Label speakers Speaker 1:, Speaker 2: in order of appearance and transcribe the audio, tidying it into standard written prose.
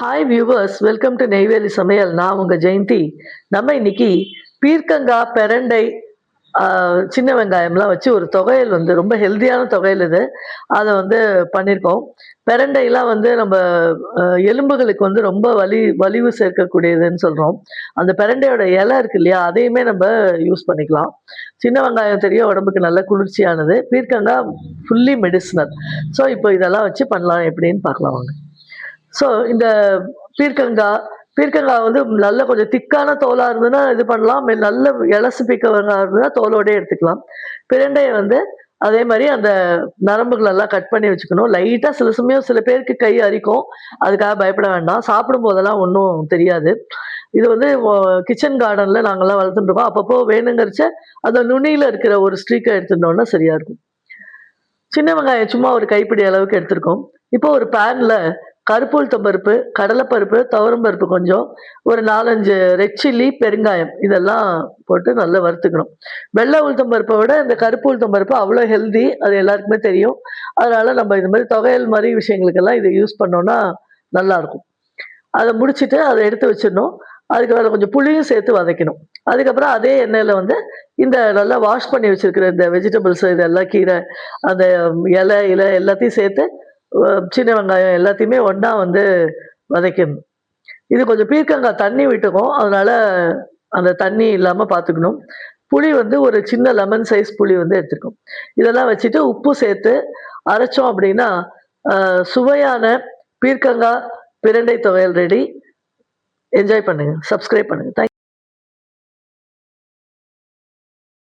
Speaker 1: Hi viewers, welcome to Neyveli சமையல். நான் உங்க ஜெயந்தி. நம்ம இன்னைக்கு பீர்க்கங்காய், பெரண்டை, சின்ன வெங்காயம்லாம் வச்சு ஒரு தொகையல் வந்து ரொம்ப ஹெல்தியான தொகையல் இது. அதை வந்து பண்ணியிருக்கோம். பெரண்டைலாம் வந்து நம்ம எலும்புகளுக்கு வந்து ரொம்ப வலிவு சேர்க்கக்கூடியதுன்னு சொல்கிறோம். அந்த பெரண்டையோட இலை இருக்கு இல்லையா, அதையுமே நம்ம யூஸ் பண்ணிக்கலாம். சின்ன வெங்காயம் தெரியும், உடம்புக்கு நல்ல குளிர்ச்சியானது. பீர்க்கங்காய் ஃபுல்லி மெடிசினல். ஸோ இப்போ இதெல்லாம் வச்சு பண்ணலாம் எப்படின்னு பார்க்கலாம் வாங்க. ஸோ இந்த பீர்க்கங்காய் பீர்க்கங்காய் வந்து நல்ல கொஞ்சம் திக்கான தோலா இருந்ததுன்னா இது பண்ணலாம். நல்ல இலசு பீர்க்கங்காய் இருந்ததுன்னா தோலோடயே எடுத்துக்கலாம். பிரண்டையை வந்து அதே மாதிரி அந்த நரம்புகள் எல்லாம் கட் பண்ணி வச்சுக்கணும். லைட்டாக சில சமயம் சில பேருக்கு கை அரிக்கும், அதுக்காக பயப்பட வேண்டாம். சாப்பிடும் போதெல்லாம் ஒன்றும் தெரியாது. இது வந்து கிச்சன் கார்டனில் நாங்கள்லாம் வளர்த்துட்டு இருக்கோம். அப்பப்போ வேணுங்கிறச்ச அந்த நுனியில் இருக்கிற ஒரு ஸ்ட்ரீக்கை எடுத்துட்டோம்னா சரியா இருக்கும். சின்ன வெங்காயம் சும்மா ஒரு கைப்பிடி அளவுக்கு எடுத்திருக்கோம். இப்போ ஒரு பேன்ல கருப்பு உளுத்தம் பருப்பு, கடலைப்பருப்பு, துவரம் பருப்பு கொஞ்சம், ஒரு 4, 5 ரெட் சில்லி, பெருங்காயம் இதெல்லாம் போட்டு நல்லா வறுத்துக்கணும். வெள்ளை உளுத்தம் பருப்பை விட இந்த கருப்பு உளுத்தம் பருப்பு அவ்வளோ ஹெல்தி, அது எல்லாருக்குமே தெரியும். அதனால நம்ம இது மாதிரி தொகையல் மாதிரி விஷயங்களுக்கெல்லாம் இதை யூஸ் பண்ணோம்னா நல்லா இருக்கும். அதை முடிச்சுட்டு அதை எடுத்து வச்சிடணும். அதுக்கு வேற கொஞ்சம் புளியும் சேர்த்து வதக்கணும். அதுக்கப்புறம் அதே எண்ணெயில் வந்து இந்த நல்லா வாஷ் பண்ணி வச்சிருக்கிற இந்த வெஜிடபிள்ஸ் இதெல்லாம், கீரை, அந்த இலை எல்லாத்தையும் சேர்த்து சின்ன வெங்காயம் எல்லாத்தையுமே ஒன்றா வந்து வதக்கணும். இது கொஞ்சம் பீர்க்கங்காய் தண்ணி விட்டுக்கும், அதனால அந்த தண்ணி இல்லாமல் பார்த்துக்கணும். புளி வந்து ஒரு சின்ன லெமன் சைஸ் புளி வந்து எடுத்துக்கணும். இதெல்லாம் வச்சுட்டு உப்பு சேர்த்து அரைச்சோம் அப்படின்னா சுவையான பீர்க்கங்காய் பிரண்டை துவையல் ரெடி. என்ஜாய் பண்ணுங்க, சப்ஸ்கிரைப் பண்ணுங்க. தேங்க்யூ.